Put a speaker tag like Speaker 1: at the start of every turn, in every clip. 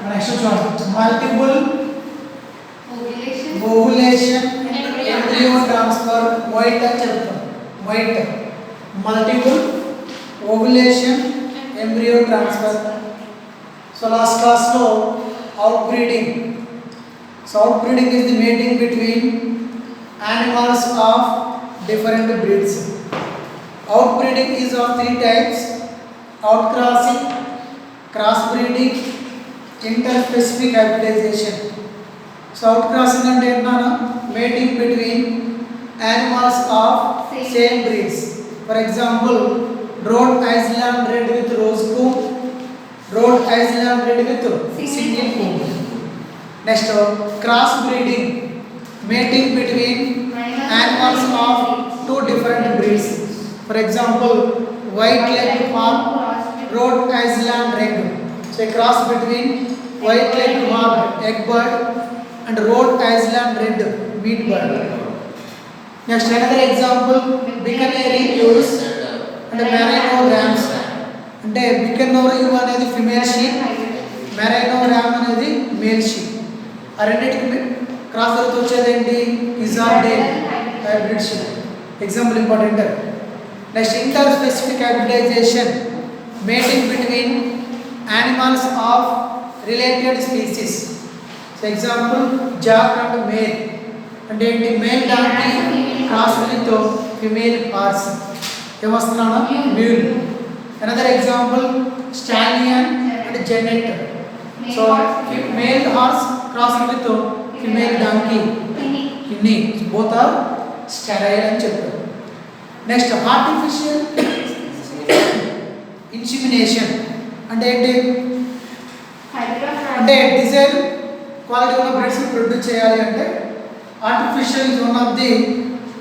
Speaker 1: Next one, multiple ovulation, embryo transfer, white and chapter. White, multiple ovulation, embryo transfer. So last class lo outbreeding. So outbreeding is the mating between animals of different breeds. Outbreeding is of three types: outcrossing, crossbreeding, interspecific hybridization. So outcrossing అంటే ఏంటన్నా mating between animals of same breeds. For example, Rhode Island Red with Rose comb, Rhode Island Red with single comb. Next, crossbreeding, mating between animals of two different breeds. For example, white-legged hawk, Rhode Island Red. So a cross between white-legged hawk, egg bird, and Rhode Island Red, meat bird. Next, another example, Buccaneri ewes and Merino rams. అంటే Buccaneri ewe అనేది female sheep, Merino ram అనేది male sheep. ఆ రెండింటికి cross అవుతూ వచ్చేది ఏంటి? ఇజార్డే hybrid sheep. Example important. Next, interspecific hybridization, mating between animals of related species. So example, jack and male. అంటే ఏంటి? Male donkey cross with female horse. ఏమొస్తున్నానా? Mule. Another example, stallion and jennet. So male horse cross with female donkey, hinny. Both are sterile అని చెప్పారు. Next, artificial insemination అంటే ఏంటి? అంటే desire quality ఉన్న breeds produce చేయాలి అంటే artificial is one of the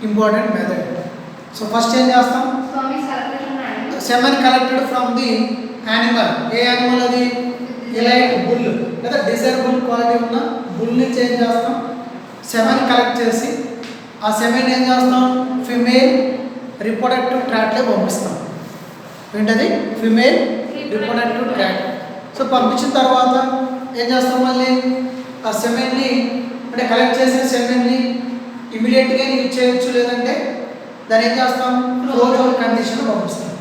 Speaker 1: important method. So first ఏం చేస్తాం? Semen collected from the animal. ఏ యానిమల్ అది? ఎలైట్ బుల్ లేదా డిజైరబుల్ క్వాలిటీ ఉన్న బుల్ నుంచి ఏం చేస్తాం? సెమెన్ కలెక్ట్ చేసి ఆ సెమెన్ ఏం చేస్తాం? ఫిమేల్ రిప్రొడక్టివ్ ట్రాక్ట్లో పంపిస్తాం. ఏంటది? Female reproductive tract. సో పంపించిన తర్వాత ఏం చేస్తాం? మళ్ళీ ఆ సెమెన్ని అంటే కలెక్ట్ చేసిన సెమెన్ని ఇమీడియట్గా యూజ్ చేయొచ్చు, లేదంటే దాన్ని ఏం చేస్తాం? ఫ్రోజన్ కండిషన్లో పంపిస్తాం.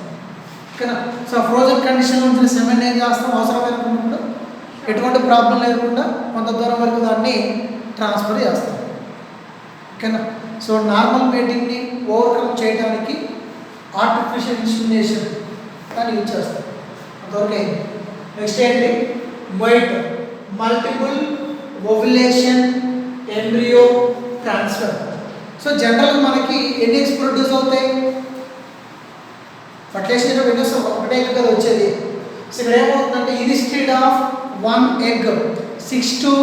Speaker 1: ఓకేనా? సో ఫ్రోజన్ కండిషన్లో ఉంచిన సెమెన్ ఏం చేస్తాం? అవసరమైనప్పుడు ఎటువంటి ప్రాబ్లం లేకుండా కొంత దూరం వరకు దాన్ని ట్రాన్స్ఫర్ చేస్తాం. ఓకేనా? సో నార్మల్ మేటింగ్ని ఓవర్కమ్ చేయడానికి ఆర్టిఫిషియల్ ఇన్సిమినేషన్ దాన్ని యూజ్ చేస్తాం. అంతవరకే. నెక్స్ట్ ఏంటి? White, multiple ovulation, embryo transfer. So జనరల్గా మనకి ఎన్ని ఎగ్స్ ప్రొడ్యూస్ అవుతాయి? ఫర్టిలైజేషన్ విన్నర్స్ ఒకటే ఎగ్ కదా వచ్చేది. సో ఇక్కడ ఏమవుతుందంటే instead of 1 egg 6 to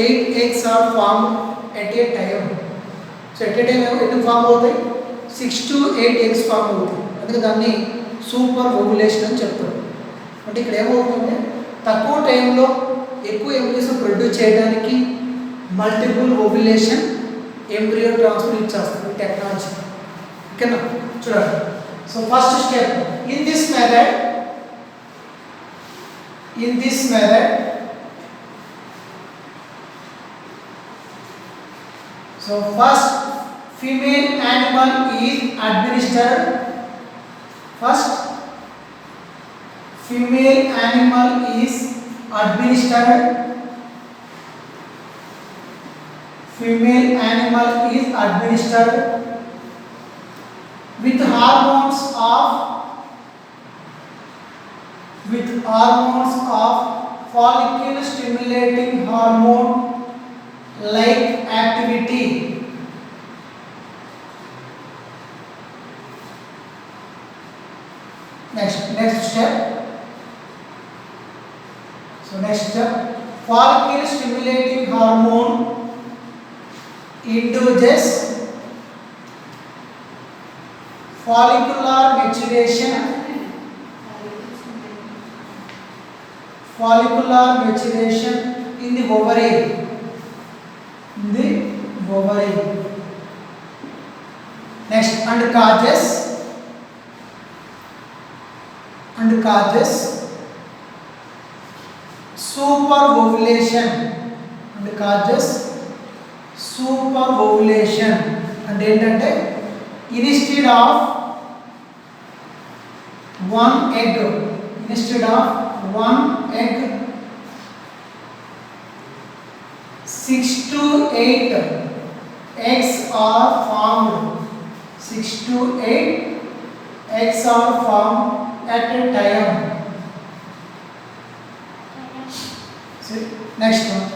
Speaker 1: 8 eggs are formed at a time. So at a time ఎన్ని ఫామ్ అవుతాయి? 6 to 8 eggs ఫామ్ అవుతాయి. అందుకే దాన్ని సూపర్ ఓవులేషన్ అని చెప్తారు. అంటే ఇక్కడ ఏమవుతుందంటే తక్కువ టైంలో ఎక్కువ ఎంబ్రియోస్ ప్రొడ్యూస్ చేయడానికి మల్టిపుల్ ఓవులేషన్, ఎంబ్రియో ట్రాన్స్ఫర్ ఇచ్చేస్తారు టెక్నాలజీ. ఓకేనా? చూడండి. So first step, in this method so first female animal is administered with hormones of follicle stimulating hormone like activity. Next step. So next step, follicle stimulating hormone induces follicular maturation in the ovary. Next, and causes causes superovulation and causes superovulation అంటే ఏంటంటే instead of one egg 6 to 8 eggs are formed. 6 to 8 eggs are formed at a time. See, next one.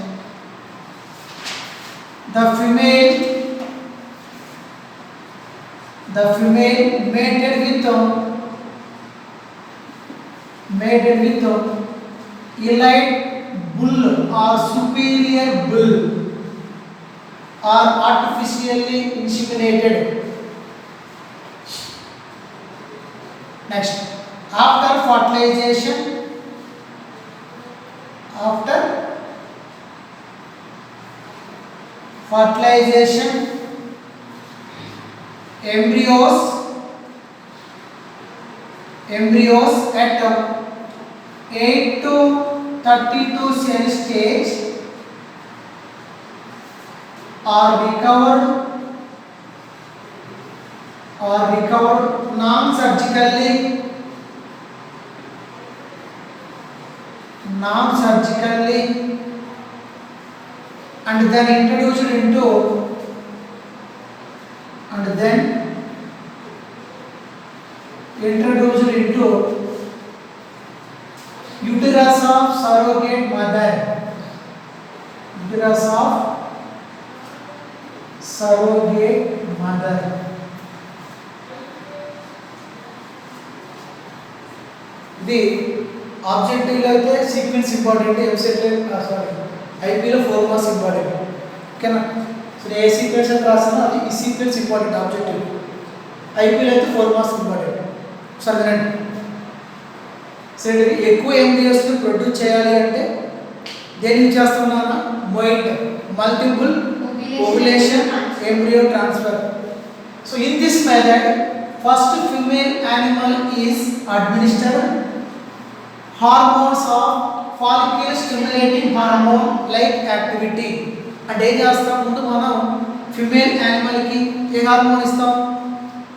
Speaker 1: The female mated with elite bull or superior bull are artificially inseminated. Next, after fertilization embryos at 8 to 32 cell stage are recovered non-surgically and then introduced into uterus of surrogate mother. ఇది objective లో అయితే sequence important, EAMCET IP లో 4 marks important. ఓకేనా? So ఏ sequence అని రాస్తానో అది ఈ sequence important objective. ఐపీలో అయితే 4 marks important. సరే వినండి. సరే ఎక్కువ ఎంబ్రియోస్ ప్రొడ్యూస్ చేయాలి అంటే దేని యూజ్ చేస్తున్నాను? MOET, multiple ovulation embryo transfer. So in this method, first female animal is administered hormones of follicle stimulating hormone like activity. అంటే ఏం చేస్తాం? ముందు మనం ఫిమేల్ యానిమల్ కి ఏ హార్మోన్ ఇస్తాం?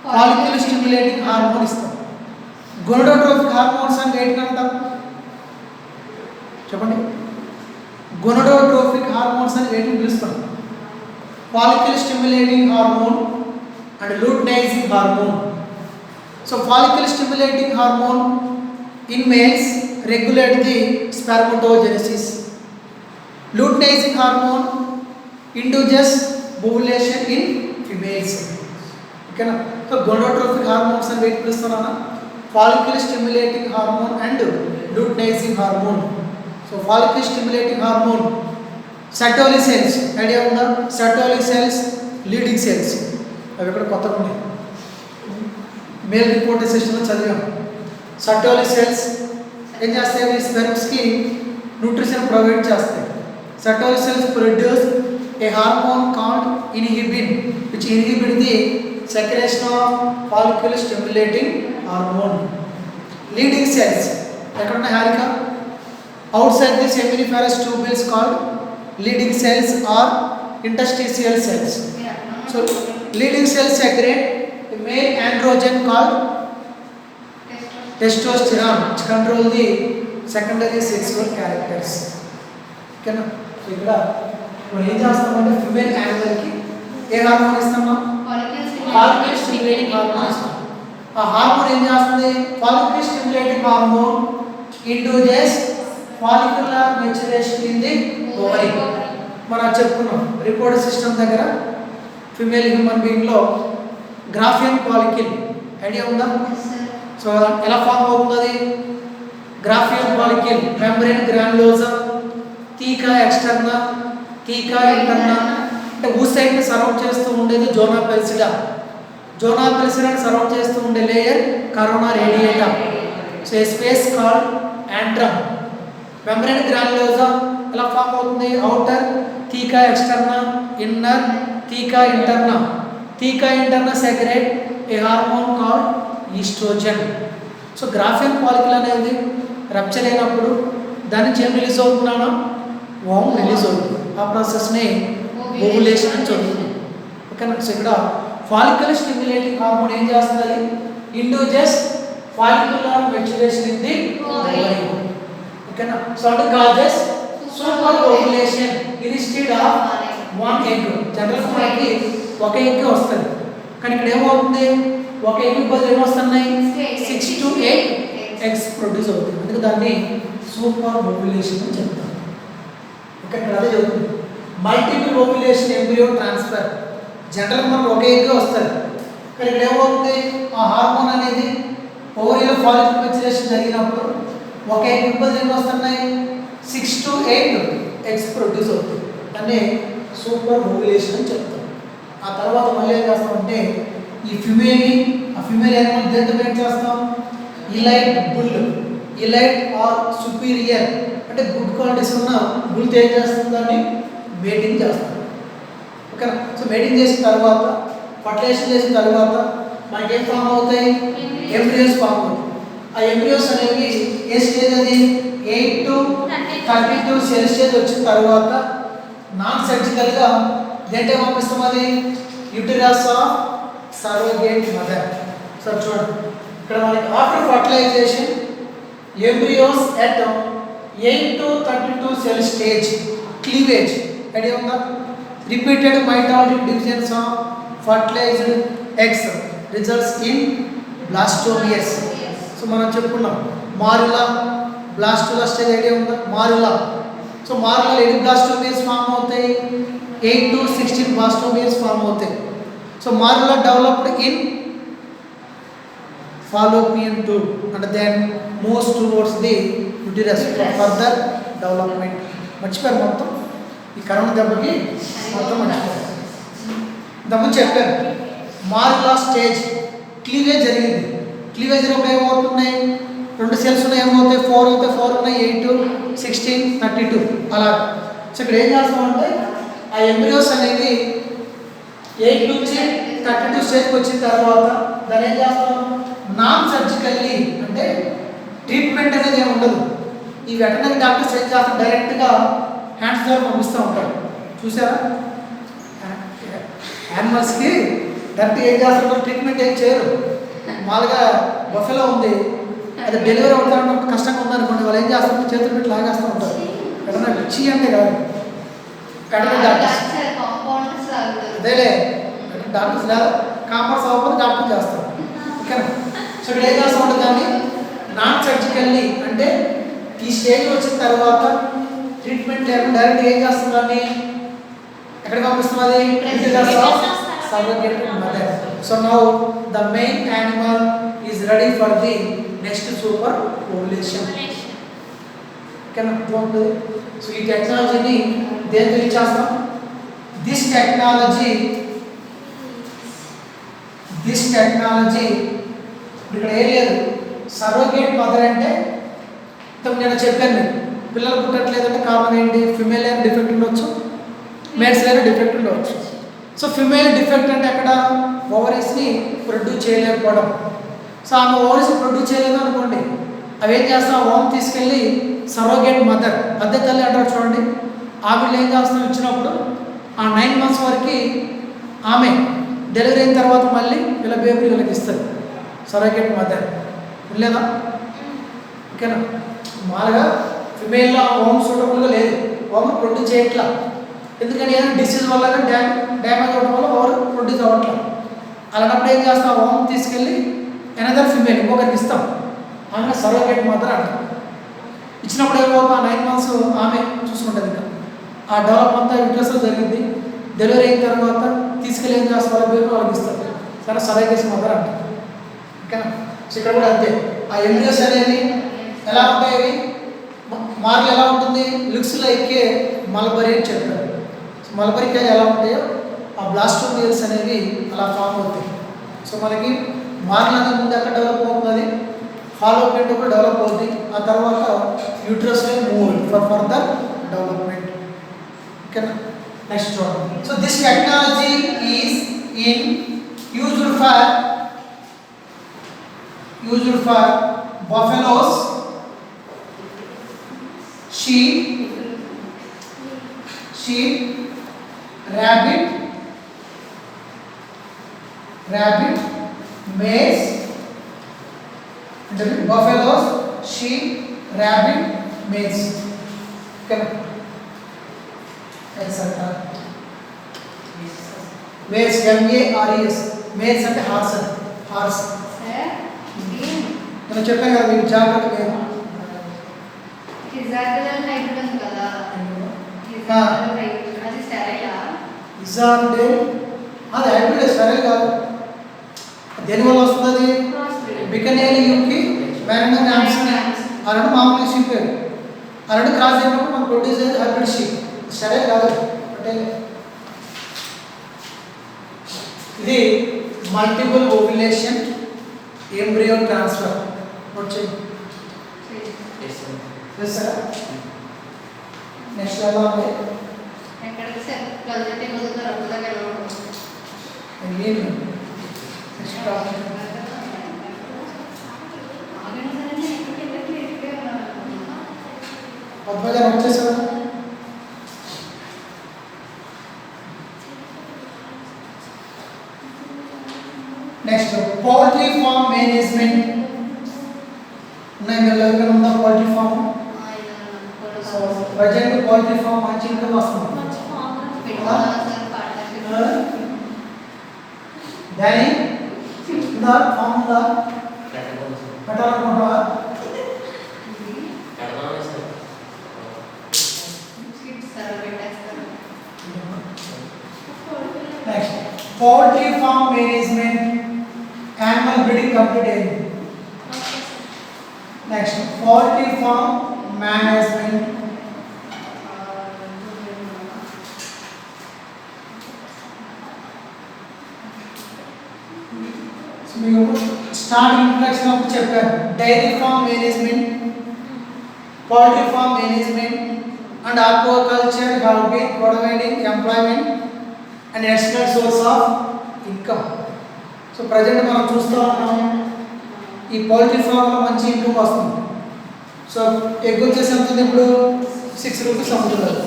Speaker 1: ఫాలిక్యుల్ స్టిమ్యులేటింగ్ హార్మోన్ ఇస్తాం. గొనడోట్రోఫిక్ హార్మోన్స్ అని వేటిని అంటాం? చెప్పండి. గొనడోట్రోఫిక్ హార్మోన్స్ అని వేటిని పిలుస్తాం? Follicle stimulating hormone and luteinizing hormone. So follicle stimulating hormone in males regulate the spermatogenesis. Luteinizing hormone induces ovulation in females. Okay na? So gonadotrophic hormones and weight pilustunnana follicle stimulating hormone and luteinizing hormone. So follicle stimulating hormone Sertoli cells, idea ఉందా? Sertoli cells, leading cells. అవి ఇక్కడ కొత్తగా ఉన్నాయి. Male report సెషన్లో చదివాం. Sertoli cells ఏం చేస్తాయి? స్పెర్మ్స్కి nutrition provide చేస్తాయి. Sertoli cells produce a hormone called inhibin, which inhibit the secretion of follicle stimulating hormone. Leading cells ఎక్కడ ఉన్నాయి Harika? Outside the seminiferous tubules called leading cells or interstitial cells. So leading cells secrete a male androgen called testosterone, which control the secondary sexual characters. Okay na? So ఇక్కడ మనం ఏం చేస్తామంటే female animal కి ఏ hormone ఇస్తామా? Follicle stimulating hormone ఇస్తాం. ఆ hormone ఏం చేస్తుంది? Follicle stimulating hormone induces follicular maturation in the ovary. మనం చెప్పుకున్నాం రిపోర్టర్ సిస్టమ్ దగ్గర ఫిమేల్ హ్యూమన్ బీయింగ్ లో గ్రాఫియన్ పాలికిల్ ఐడియా ఉందా? సో ఎలా ఫామ్ అవుతుంది? Graafian follicle membrane granulosa, theca externa, theca interna. అంటే ఊసైట్ ని సరౌండ్ చేస్తూ ఉండేది జోనా పెల్సిడా. జోనా పెల్సిడాని సరౌండ్ చేస్తూ ఉండే layer corona radiata. So a space called antrum. membrane granulosa ఎలా ఫామ్ అవుతుంది? outer theca externa, inner theca interna. Theca interna secrete a hormone called estrogen. So గ్రాఫియన్ follicle అనేది rupture అయినప్పుడు దాని నుంచి ఏం రిలీజ్ అవుతున్నానో ఓమ్ రిలీజ్ అవుతుంది. ఆ ప్రాసెస్ని ఓవులేషన్ అని చదువుతుంది. ఓకేనా. సో ఇక్కడ ఫాలికల్ స్టిమ్యులేటింగ్ హార్మోన్ ఏం చేస్తుంది, induces follicular maturation in the ovary. ఓకేనా. సో అంటే causes super ovulation instead of one egg. జనరల్గా మనకి ఒక ఎగ్ వస్తుంది, కానీ ఇక్కడ ఏమవుతుంది, ఒక ఎగ్ బదులు ఏమొస్తున్నాయి 6 to 8 ఎగ్స్ ప్రొడ్యూస్ అవుతుంది. అందుకే దాన్ని సూపర్ ఓవులేషన్ అని చెప్తాం. ఓకే, ఇక్కడ అదే చదువుతుంది. Multiple ovulation embryo transfer. జనరల్గా మనకు ఒక ఎగ్ వస్తుంది, కానీ ఇక్కడ ఏమవుతుంది, ఆ హార్మోన్ అనేది ఓవరీలో ఫాలిక్యులర్ మెచ్యురేషన్ జరిగినప్పుడు ఒక ఎగ్ బదులు ఏమొస్తున్నాయి 6 to 8 ఎగ్స్ ప్రొడ్యూస్ అవుతుంది. దాన్ని సూపర్ ఓవులేషన్ అని చెప్తాం. ఆ తర్వాత మళ్ళీ ఏం చేస్తామంటే ఈ ఫిమేల్ని, ఆ ఫిమేల్ యానిమల్ దేంతో మేట్ చేస్తాం, elite bull. Elite or superior అంటే గుడ్ క్వాలిటీస్ ఉన్న బుల్తో ఏం చేస్తుంది, దాన్ని మేటింగ్ చేస్తాం. ఓకేనా. సో మేటింగ్ చేసిన తర్వాత ఫర్టిలైజేషన్ చేసిన తర్వాత మనకి ఏం ఫామ్ అవుతాయి, ఎంబ్రియోస్ ఫామ్ అవుతాయి. ఆ ఎంబ్రియోస్ అనేవి ఏ స్టేజ్, అది 8 to 32 సెల్ స్టేజ్ వచ్చిన తర్వాత నాన్ సర్జికల్గా దేంటే పంపిస్తాం, అది uterus of surrogate mother. Sir చూడండి, ఇక్కడ మనకి after fertilization embryos at 8 to 32 cell stage cleavage idea ఉందా, repeated mitotic divisions of fertilized eggs results in blastomeres. So మనం చెప్పుకున్నాం మారులా బ్లాస్టులా స్టేజ్ ఐడియా ఉందా, మారులా. సో మారులా ఎన్ని బ్లాస్టోమియర్స్ ఫామ్ అవుతాయి, 8 to 16 బ్లాస్టోమియర్స్ ఫామ్ అవుతాయి. So morula developed in fallopian tube and then moves towards the uterus for further development. మర్చిపోయారు మొత్తం ఈ corona దెబ్బకి మొత్తం మర్చిపోయారు. ఇంతకుముందు చెప్పారు మారులా స్టేజ్ క్లీవేజ్ జరిగింది. క్లీవేజ్ జరిగినప్పుడు ఏమవుతున్నాయి, 2 సెల్స్ ఉన్నాయి, ఏమవుతాయి 4 అవుతాయి, 4 ఉన్నాయి, 8, 16, 32 అలా. సో ఇక్కడ ఏం చేస్తామంటే ఆ ఎంబ్రియోస్ అనేది 8 నుంచి 32 స్టేజ్కి వచ్చిన తర్వాత దాన్ని ఏం చేస్తాం, నాన్ సర్జికల్లీ అంటే ట్రీట్మెంట్ అనేది ఏమి ఉండదు. ఈ వెటనరీ డాక్టర్స్ ఏం చేస్తారు, డైరెక్ట్గా హ్యాండ్స్ ద్వారా పంపిస్తూ ఉంటారు. చూసారా, యానిమల్స్కి డైరెక్ట్గా ఏం చేస్తారు, ట్రీట్మెంట్ ఏం చేయరు. మామూలుగా బఫెలో ఉంది, అది డెలివరీ అవుతారన్నప్పుడు కష్టంగా ఉందనుకోండి, వాళ్ళు ఏం చేస్తారు, చేతులు పెట్టి లాగేస్తూ ఉంటారు. వెటనరీ పిచ్చి అంటే కాదు, వెటనరీ డాక్టర్స్ అదేలే డాక్టర్స్ లేదా కాంపౌండ్స్ అవ్వకపోతే డాక్టర్ చేస్తారు. ఓకేనా. సో ఇక్కడ ఏం చేస్తూ ఉంటుంది, దాన్ని నాన్ సర్జికల్లీ అంటే ఈ స్టేజ్ వచ్చిన తర్వాత ట్రీట్మెంట్ లేకుండా డైరెక్ట్ ఏం చేస్తుంది, దాన్ని ఎక్కడికి పంపిస్తుంది, అది surrogate mother. So now the main animal is ready for the next super ovulation. ఓకేనా, బాగుంటుంది. సో ఈ టెక్నాలజీని దేంతో ఇచ్చేస్తాం, దిస్ టెక్నాలజీ ఇక్కడ ఏం లేదు. సర్రోగేట్ మదర్ అంటే నేను చెప్పాను, మీకు పిల్లలు పుట్టట్లేదంటే కారణం ఏంటి, ఫిమేల్ అయినా డిఫెక్ట్ ఉండవచ్చు, మేల్స్ అయినా డిఫెక్ట్ ఉండవచ్చు. సో ఫిమేల్ డిఫెక్ట్ అంటే అక్కడ ఓవరీస్ని ప్రొడ్యూస్ చేయలేకపోవడం. సో ఆమె ఓవరీస్ని ప్రొడ్యూస్ చేయలేదు అనుకోండి, అవి ఏం చేస్తాం, ఓమ్ తీసుకెళ్ళి సర్రోగేట్ మదర్ అద్దె తల్లి అంటారు చూడండి, ఆవిడ ఏం చేస్తాం ఇచ్చినప్పుడు ఆ 9 months వరకు ఆమె డెలివరీ అయిన తర్వాత మళ్ళీ వీళ్ళ బేబీ వీళ్ళకి ఇస్తుంది సర్రోగేట్ మదర్. లేదా ఓకేనా. మామూలుగా ఫిమేల్లో ఓమ్ సూటబుల్గా లేదు, ఓమ్ ప్రొడ్యూస్ చేయట్లా. ఎందుకని ఏదైనా డిసీజ్ వల్ల డ్యామేజ్ అవ్వడం వల్ల ఓవర్ ప్రొడ్యూస్ అవ్వట్లా. అలాంటప్పుడు ఏం చేస్తాం, ఓమ్ తీసుకెళ్ళి ఎనదర్ ఫిమేల్ ఇంకొకరికి ఇస్తాం, ఆమె సర్రోగేట్ మదర్ అంటాం. ఇచ్చినప్పుడు ఏమవుతుంది, ఆ 9 months ఆమె చూసుకుంటుంది. ఇంకా ఆ డెవలప్ అంతా యూట్రస్లో జరిగింది. డెలివరీ అయిన తర్వాత తీసుకెళ్ళి ఏం చేస్తారు, వాళ్ళ బేబీ వాళ్ళకి ఇస్తారు, సరే సర్రోగేట్ మదర్ అంటారు. ఓకేనా. సో ఇక్కడ కూడా అంతే, ఆ ఎంబ్రియోస్ అనేవి ఎలా ఉంటాయి, మార్లు ఎలా ఉంటుంది, లుక్స్ లైక్ మల్బరీ అని చెప్పారు. సో మల్బరీకాయ ఎలా ఉంటాయో ఆ బ్లాస్టోమియర్స్ అనేవి అలా ఫామ్ అవుతాయి. సో మనకి మార్లు అనేది ముందు ఎక్కడ డెవలప్ అవుతుంది, ఫాలోపియన్ కూడా డెవలప్ అవుతుంది. ఆ తర్వాత యూట్రస్లో మూవ్ ఫర్ ఫర్దర్ డెవలప్మెంట్. ఓకేనా. నెక్స్ట్ చూడండి. So this technology is used for buffaloes, sheep, rabbit, maize, buffaloes, sheep, rabbit, maize. Okay. etc. Maize, M-A-R-E-S. Maize అంటే హార్స్. నేను చెప్పాను కదా మీకు జాగ్రత్తగా అంటే అది హైబ్రిడ్ స్టైల్ కాదు. దేనివల్ల వస్తుంది? బికనేలి యూకి వ్యారండమ్ యాంప్సన్ అలాంటి మామూలు షీప్ అలాంటి క్రాస్ అయినప్పుడు మనం ప్రొడ్యూస్ అయ్యేది హైబ్రిడ్ షీప్. స్టైల్ కాదు అంటే ఇది మల్టిపుల్ ఓవ్యులేషన్ ఎంబ్రియో ట్రాన్స్ఫర్ వచ్చింది. నెక్స్ట్ ఎలా ఉంది? పద్మజాన్ వచ్చేసారు. నెక్స్ట్ పౌల్ట్రీ ఫార్మ్ మేనేజ్మెంట్ ఉన్నాయి. మీరు ఎవరికైనా ఉందా poultry farm? So present poultry farm మంచి ఇన్కమ్ వస్తుంది. దాని ఉందా ఫార్మ్ ఉందా? పెట్టాలనుకుంటున్నావా? Next poultry farm management animal breeding complete అయింది. నెక్స్ట్ పౌల్ట్రీ ఫార్మ్ మేనేజ్మెంట్ మీకు స్టార్టింగ్ ఇంట్రడక్షన్ అప్పుడు చెప్పాను. Dairy farm management, poultry farm management and aquaculture have been providing employment and additional source of income. So present మనం చూస్తూ ఉన్నాం ఈ poultry ఫార్మ్లో మంచి income వస్తుంది. సో ఎగ్ వచ్చేసి ఎంత ఉంది ఇప్పుడు? 6 రూపీస్ అమ్ముతున్నారు.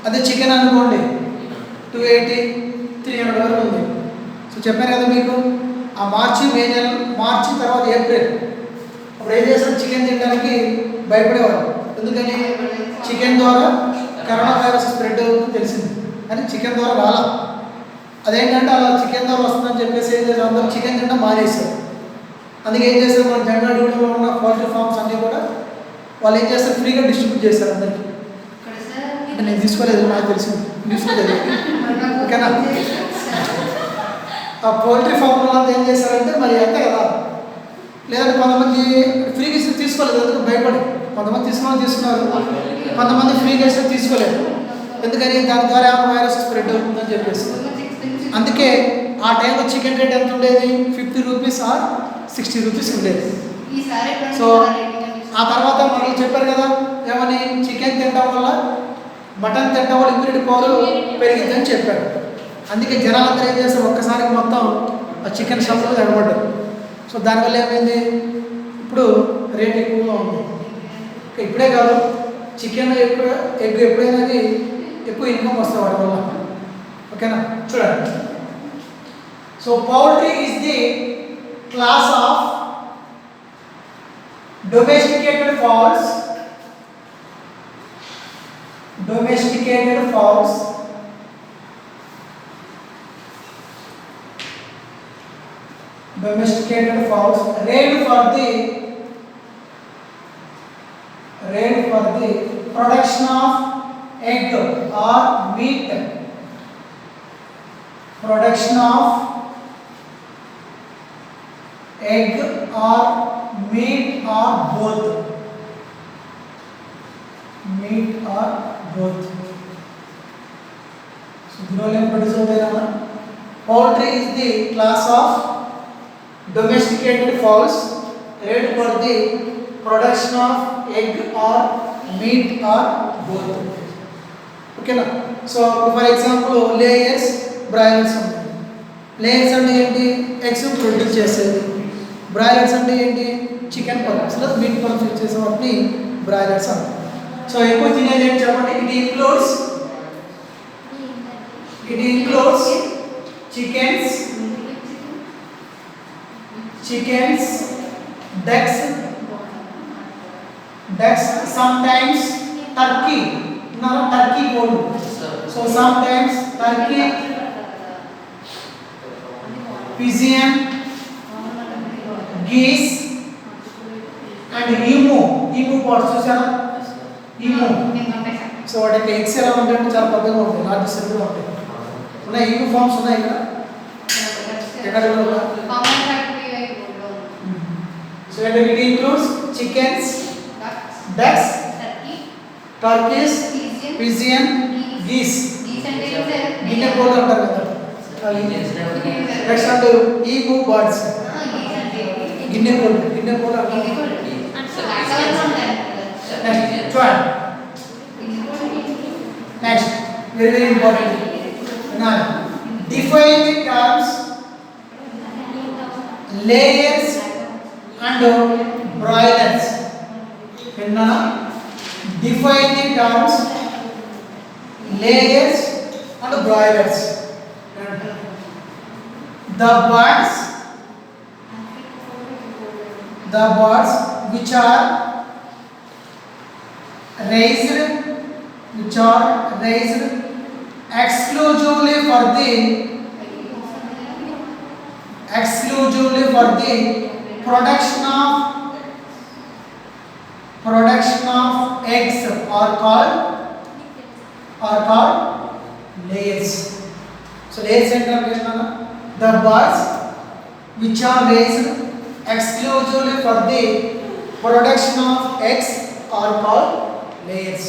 Speaker 1: అదే చికెన్ అనుకోండి 280, 300 వరకు ఉంది. సో చెప్పాను కదా మీకు ఆ మార్చి తర్వాత ఏప్రిల్ అప్పుడు ఏం చేస్తారు? చికెన్ తినడానికి భయపడేవారు. ఎందుకని? చికెన్ ద్వారా కరోనా వైరస్ స్ప్రెడ్ అవుతుందని తెలిసింది, కానీ చికెన్ ద్వారా రాలా. అదేంటంటే అలా చికెన్ ద్వారా వస్తుందని చెప్పేసి ఏం చేశారు? అందరూ చికెన్ తినడం మానేశారు. అందుకే ఏం చేస్తారు? మన జంగాగూడలో ఉన్న పౌల్ట్రీ ఫార్మ్స్ అన్నీ కూడా వాళ్ళు ఏం చేస్తారు? ఫ్రీగా డిస్ట్రిబ్యూట్ చేస్తారు అందరికీ. నేను తీసుకోలేదు, నాకు తెలిసింది, తీసుకోలేదు. ఓకేనా? ఆ పౌల్ట్రీ ఫార్మ్ అంతా ఏం చేశారంటే మరి అంతే కదా, లేదంటే కొంతమంది ఫ్రీగా ఇస్తే తీసుకోలేదు, ఎందుకు భయపడి. కొంతమంది తీసుకున్నారు, కొంతమంది ఫ్రీగా ఇస్తే తీసుకోలేదు. ఎందుకని? దాని ద్వారా వైరస్ స్ప్రెడ్ అవుతుందని చెప్పేసి. అందుకే ఆ టైంలో చికెన్ రేట్ ఎంత ఉండేది? 50 రూపీస్ ఆర్ 60 రూపీస్ ఉండేది. సో ఆ తర్వాత మనకు చెప్పారు కదా ఏమని? చికెన్ తినడం వల్ల మటన్ తినడం వల్ల ఇమ్యూనిటీ పవర్ పెరిగిందని చెప్పారు. అందుకే జనాలందరూ ఏం చేస్తారు? ఒక్కసారికి మొత్తం ఆ చికెన్ షాప్లో ఎగబడ్డారు. సో దానివల్ల ఏమైంది? ఇప్పుడు రేట్ ఎక్కువగా ఉంది. ఇప్పుడే కాదు, చికెన్ ఎక్కువ ఎగ్ ఎప్పుడైనా ఎక్కువ ఇన్కమ్ వస్తుంది వాటి వల్ల. ఓకేనా? చూడండి. So poultry is the class of domesticated fowls raised for the production of egg or meat. Production of egg or meat or both. So ginole produce hote hai na. Poultry is the class of domesticated fowls raised for the production of egg or meat or both. Okay na? So for example layers, broilers ఉన్నాయి. Layers అంటే ఏంటి? Eggs produce చేసేది. Broilers అంటే ఏంటి? Chicken pulps లేదా meet pulps use చేసే వాటిని broilers అంటారు. సో ఎక్కువ తినేది ఏంటి చెప్పండి? It includes chickens, ducks, sometimes turkey. No, turkey cold. So sometimes turkey, pigeon, geese, and emu pods. చూసారా? emu. సో వాటికి ఎగ్స్ ఎలా ఉంటాయంటే చాలా పెద్దగా ఉంటాయి, లార్జ్ సైజ్లో ఉంటాయి. ఉన్నాయి emu ఫార్మ్స్ ఉన్నాయి ఇక్కడ. ఎక్కడ కూడా. So it includes chickens, ducks, turkeys, pigeon, geese. గిన్నె కోళ్ళు అంటారు కదా. నెక్స్ట్ అంటే emu birds. గిన్నె కోళ్ళు అంటారు. Next, very important. Now, define the terms layers and broilers. Define the terms layers and broilers. The birds which are raised exclusively for the production of eggs are called layers. So layers ఏంటంటే the birds which are raised exclusively for the production of eggs are called layers.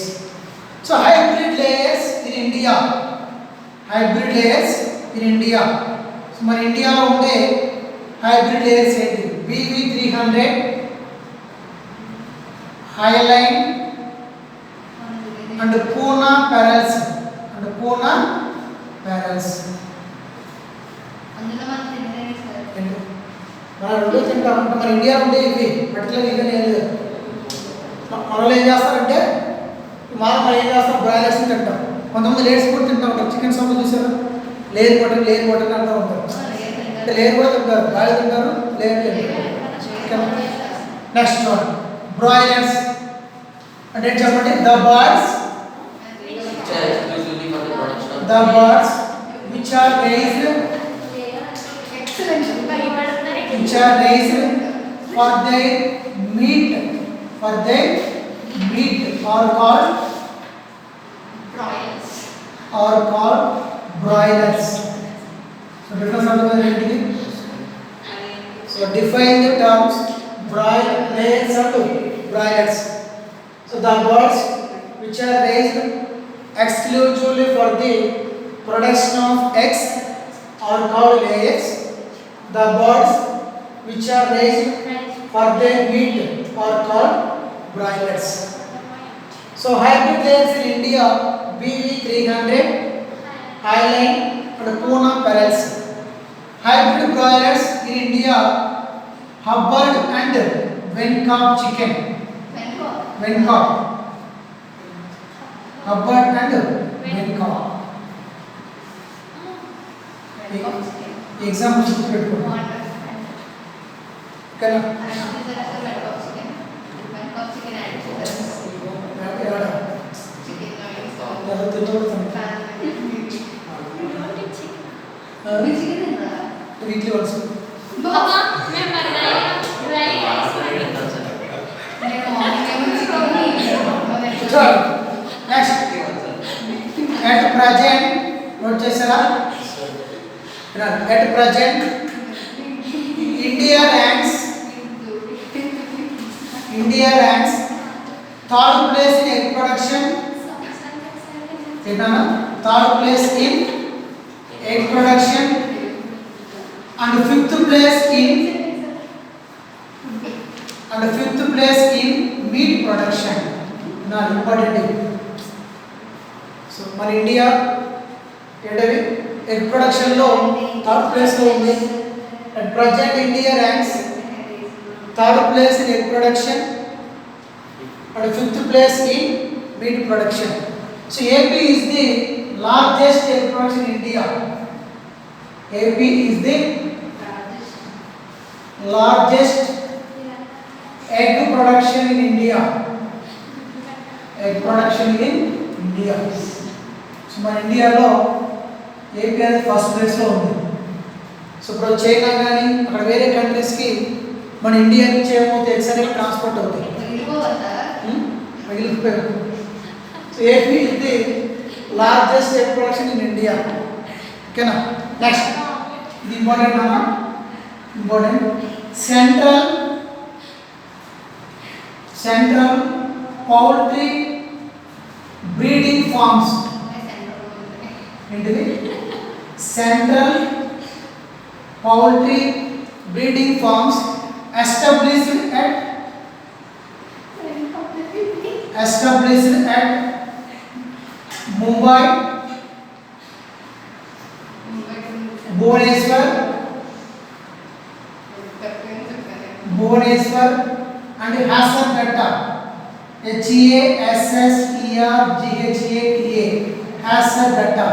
Speaker 1: So hybrid layers in India. So మన ఇండియాలో ఉండే hybrid layers ఏంటి? BV300, Highline and Pune Parels. మన రెండు తింటాం. మన ఇండియాలో ఉండే ఇవి పర్టికులర్ ఇవి లేదు. మనలో ఏం చేస్తారంటే మనం ఏం చేస్తాం, బ్రాయిలర్స్ తింటాం. కొంతమంది లేయర్స్ కూడా తింటాం ఉంటారు. చికెన్ సొమ్ము చూసారు, లేయర్ మటన్ అంటూ ఉంటారు. అంటే లేయర్ కూడా తింటారు, బాయిల్ తింటారు, లేయర్ తింటారు. నెక్స్ట్ వన్ బ్రాయిలర్స్ అంటే చెప్పండి. The birds which are raised for their meat are called broilers. So difference of the identity. So define the terms layers and broilers. So the birds which are raised exclusively for the production of eggs are called layers. The birds which are raised for their meat are called broilers. So hybrid layers in India BV300, Highline and Pune Parels. Hybrid broilers in India Hubbard and Vencock chicken. Hubbard and Vencock. Example చూపెట్టుకోండి. ఓకేనా? Weekly once. Next at present note చేశారా? At present India ranks third place in egg production. Third place in egg production and fifth place in meat production. Now important. So మన India ఏంటది egg production లో third place లో ఉంది. At present India ranks third place in egg production, and fifth place in meat production. So AP is the largest egg production in India. AP is the largest egg production in India. Egg production in India. So మన ఇండియాలో AP అనేది first ప్లేస్లో ఉంది. So ఇప్పుడు China కానీ అక్కడ వేరే కంట్రీస్కి మన ఇండియా నుంచి ఏమవుతుంది ఎగ్స్ అనేవి ట్రాన్స్పోర్ట్ అవుతాయి. మిగిలిపోయారు. So AP is the largest egg production in India. ఓకేనా? నెక్స్ట్ ఇది ఇంపార్టెంట్ అమ్మా, important. Central poultry breeding farms. ఏంటిది? Central poultry breeding farms established at Mumbai, Bhubaneswar and Hasarghatta. Hasserghatta. Hasarghatta.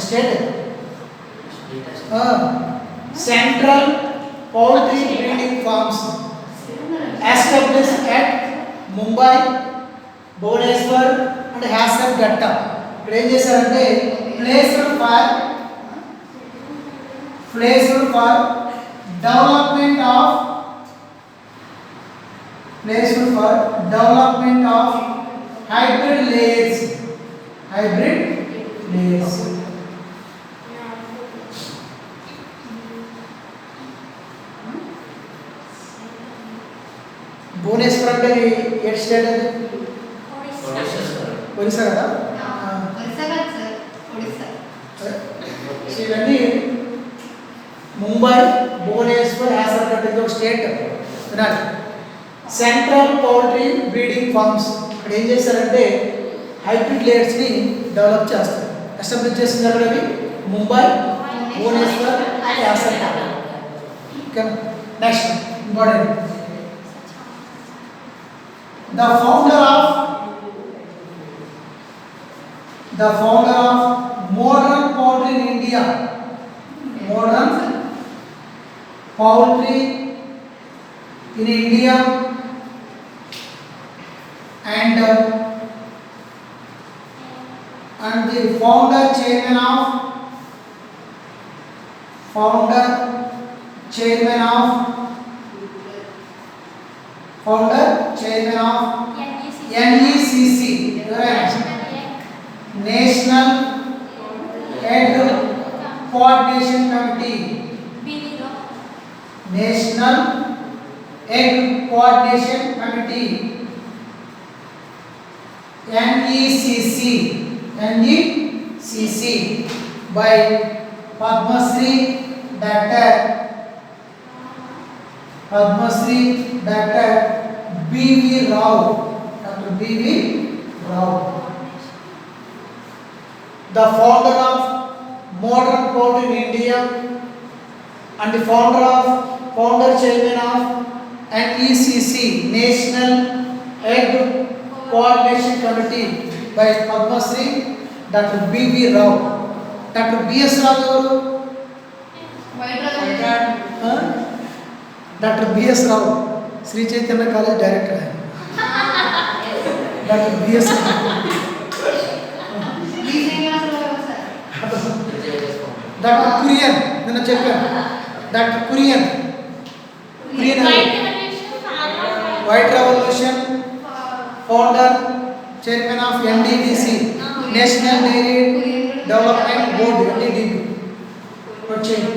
Speaker 1: State. Central poultry breeding farms established at Mumbai, Bhubaneswar and Hasarghatta. ఇక్కడ ఏం చేశారంటే placed for development of hybrid layers. Bhubaneswar అంటే ఏ state అది? ఒరిస్సా కదా? ఇవన్నీ ముంబై, భువనేశ్వర్, హాసర్గఢ్ ఇది ఒక స్టేట్. వినాలి. సెంట్రల్ పౌల్ట్రీ బ్రీడింగ్ ఫార్మ్స్ ఇక్కడ ఏం చేశారంటే హైబ్రిడ్ లేయర్స్ని డెవలప్ చేస్తారు. ఎస్టాబ్లిష్ చేసిన దగ్గర అవి Mumbai, Bhubaneswar, Hessarghatta. Okay. Next important. The founder of modern poultry in India. Modern poultry in India and the founder chairman of NECC, National Egg Coordination Committee. National Egg Coordination Committee. NECC by Padma Shri Dr. B.V. Rao. Dr. B.V. Rao. The founder of modern poultry in India and the founder chairman of NECC, National Egg Coordination Committee by Padma Shri Dr. B.V. Rao. Dr. B.S. Rao ఎవరు? Doctor BS Rao Shri Chaitanya college director. Doctor BS doctor Kurien నిన్న చెప్పాను. Doctor Kurien white revolution founder chairman of NDDC national dairy development board. NDDB వచ్చేయండి.